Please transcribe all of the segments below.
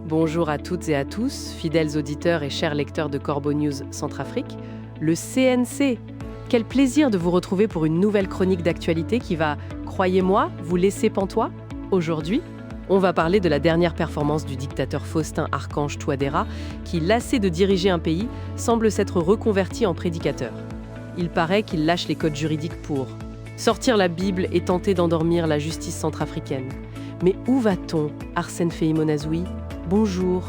Bonjour à toutes et à tous, fidèles auditeurs et chers lecteurs de Corbeau News Centrafrique. Le CNC. Quel plaisir de vous retrouver pour une nouvelle chronique d'actualité qui va, croyez-moi, vous laisser pantois. Aujourd'hui, on va parler de la dernière performance du dictateur Faustin Archange Touadéra qui, lassé de diriger un pays, semble s'être reconverti en prédicateur. Il paraît qu'il lâche les codes juridiques pour sortir la Bible et tenter d'endormir la justice centrafricaine. Mais où va-t-on, Arsène Feïmo-Nazouy? Bonjour.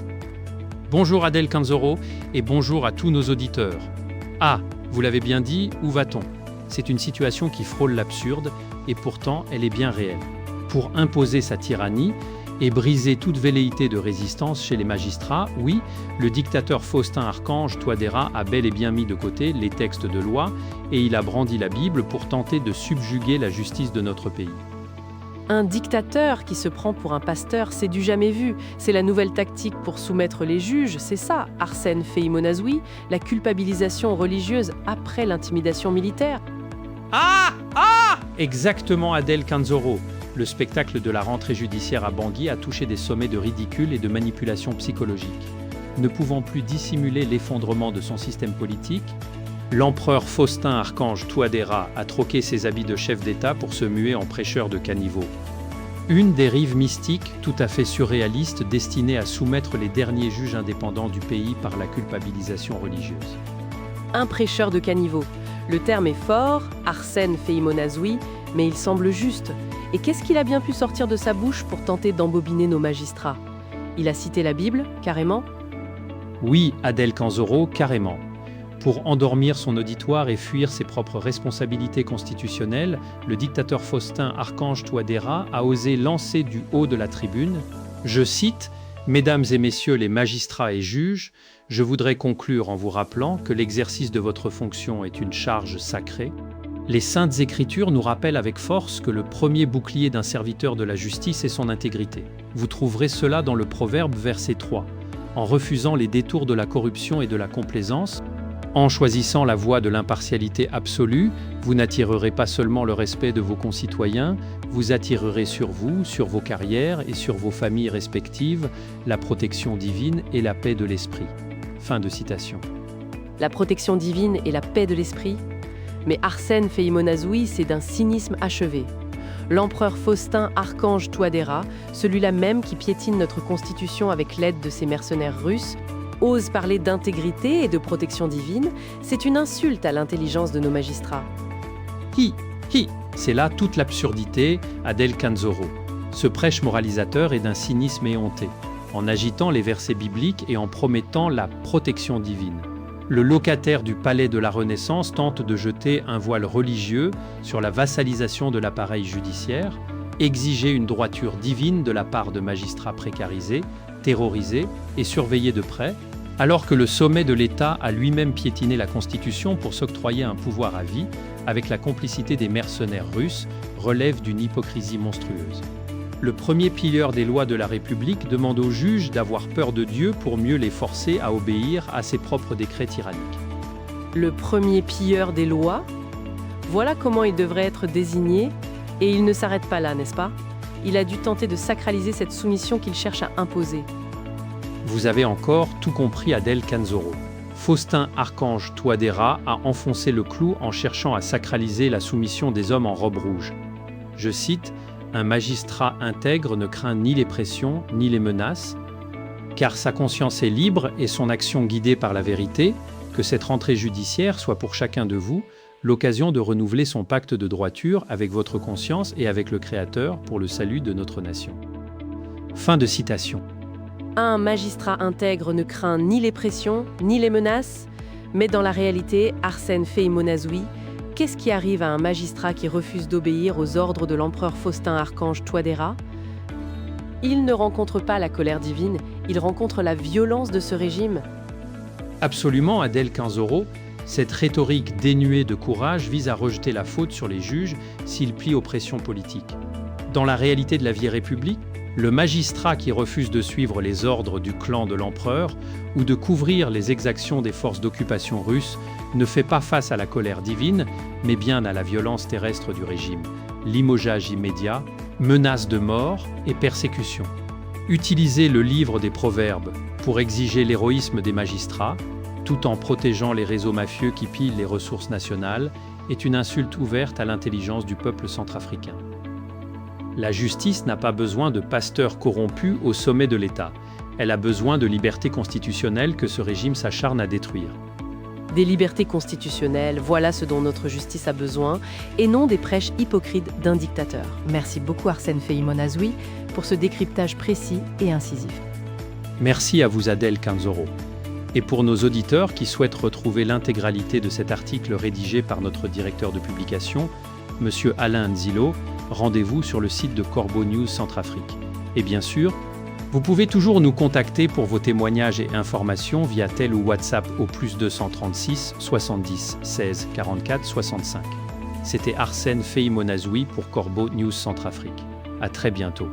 Bonjour Adèle Kanzoro et bonjour à tous nos auditeurs. Ah, vous l'avez bien dit, où va-t-on? C'est une situation qui frôle l'absurde et pourtant elle est bien réelle. Pour imposer sa tyrannie et briser toute velléité de résistance chez les magistrats, oui, le dictateur Faustin Archange Touadéra a bel et bien mis de côté les textes de loi et il a brandi la Bible pour tenter de subjuguer la justice de notre pays. Un dictateur qui se prend pour un pasteur, c'est du jamais vu. C'est la nouvelle tactique pour soumettre les juges, c'est ça, Arsène Feïmo-Nazouy, la culpabilisation religieuse après l'intimidation militaire. Exactement Adèle Kanzoro. Le spectacle de la rentrée judiciaire à Bangui a touché des sommets de ridicule et de manipulation psychologique. Ne pouvant plus dissimuler l'effondrement de son système politique, l'empereur Faustin Archange Touadéra a troqué ses habits de chef d'État pour se muer en prêcheur de caniveau. Une dérive mystique tout à fait surréaliste destinée à soumettre les derniers juges indépendants du pays par la culpabilisation religieuse. Un prêcheur de caniveau. Le terme est fort, Arsène Feïmo-Nazouy, mais il semble juste. Et qu'est-ce qu'il a bien pu sortir de sa bouche pour tenter d'embobiner nos magistrats? Il a cité la Bible, carrément? Oui, Adèle Kanzoro, carrément. Pour endormir son auditoire et fuir ses propres responsabilités constitutionnelles, le dictateur Faustin Archange Touadéra a osé lancer du haut de la tribune, je cite, « Mesdames et messieurs les magistrats et juges, je voudrais conclure en vous rappelant que l'exercice de votre fonction est une charge sacrée. Les Saintes Écritures nous rappellent avec force que le premier bouclier d'un serviteur de la justice est son intégrité. Vous trouverez cela dans le Proverbe verset 3. En refusant les détours de la corruption et de la complaisance, en choisissant la voie de l'impartialité absolue, vous n'attirerez pas seulement le respect de vos concitoyens, vous attirerez sur vous, sur vos carrières et sur vos familles respectives, la protection divine et la paix de l'esprit. » Fin de citation. La protection divine et la paix de l'esprit? Mais Arsène Feïmo-Nazouy, c'est d'un cynisme achevé. L'empereur Faustin Archange Touadéra, celui-là même qui piétine notre constitution avec l'aide de ses mercenaires russes, ose parler d'intégrité et de protection divine, c'est une insulte à l'intelligence de nos magistrats. C'est là toute l'absurdité, Adèle Kanzoro. Ce prêche moralisateur est d'un cynisme éhonté, en agitant les versets bibliques et en promettant la protection divine. Le locataire du palais de la Renaissance tente de jeter un voile religieux sur la vassalisation de l'appareil judiciaire, exiger une droiture divine de la part de magistrats précarisés, terrorisés et surveillés de près, alors que le sommet de l'État a lui-même piétiné la Constitution pour s'octroyer un pouvoir à vie, avec la complicité des mercenaires russes, relève d'une hypocrisie monstrueuse. Le premier pilleur des lois de la République demande aux juges d'avoir peur de Dieu pour mieux les forcer à obéir à ses propres décrets tyranniques. Le premier pilleur des lois? Voilà comment il devrait être désigné, et il ne s'arrête pas là, n'est-ce pas? Il a dû tenter de sacraliser cette soumission qu'il cherche à imposer. Vous avez encore tout compris, Adèle Kanzoro. Faustin Archange Touadéra a enfoncé le clou en cherchant à sacraliser la soumission des hommes en robe rouge. Je cite, « Un magistrat intègre ne craint ni les pressions ni les menaces, car sa conscience est libre et son action guidée par la vérité, que cette rentrée judiciaire soit pour chacun de vous l'occasion de renouveler son pacte de droiture avec votre conscience et avec le Créateur pour le salut de notre nation. » Fin de citation. Un magistrat intègre ne craint ni les pressions, ni les menaces, mais dans la réalité, Arsène Feïmo-Nazouy, qu'est-ce qui arrive à un magistrat qui refuse d'obéir aux ordres de l'empereur Faustin Archange Touadéra? Il ne rencontre pas la colère divine, il rencontre la violence de ce régime. Absolument, Adèle Kanzoro, cette rhétorique dénuée de courage vise à rejeter la faute sur les juges s'ils plient aux pressions politiques. Dans la réalité de la vie république, le magistrat qui refuse de suivre les ordres du clan de l'empereur ou de couvrir les exactions des forces d'occupation russes ne fait pas face à la colère divine, mais bien à la violence terrestre du régime, limogeage immédiat, menaces de mort et persécutions. Utiliser le livre des Proverbes pour exiger l'héroïsme des magistrats, tout en protégeant les réseaux mafieux qui pillent les ressources nationales, est une insulte ouverte à l'intelligence du peuple centrafricain. La justice n'a pas besoin de pasteurs corrompus au sommet de l'État. Elle a besoin de liberté constitutionnelle que ce régime s'acharne à détruire. Des libertés constitutionnelles, voilà ce dont notre justice a besoin, et non des prêches hypocrites d'un dictateur. Merci beaucoup Arsène Feïmo-Nazoui pour ce décryptage précis et incisif. Merci à vous Adèle Kanzoro. Et pour nos auditeurs qui souhaitent retrouver l'intégralité de cet article rédigé par notre directeur de publication, Monsieur Alain Nzilo, rendez-vous sur le site de Corbeau News Centrafrique. Et bien sûr, vous pouvez toujours nous contacter pour vos témoignages et informations via tel ou WhatsApp au +236 70 16 44 65. C'était Arsène Feïmo-Nazoui pour Corbeau News Centrafrique. À très bientôt.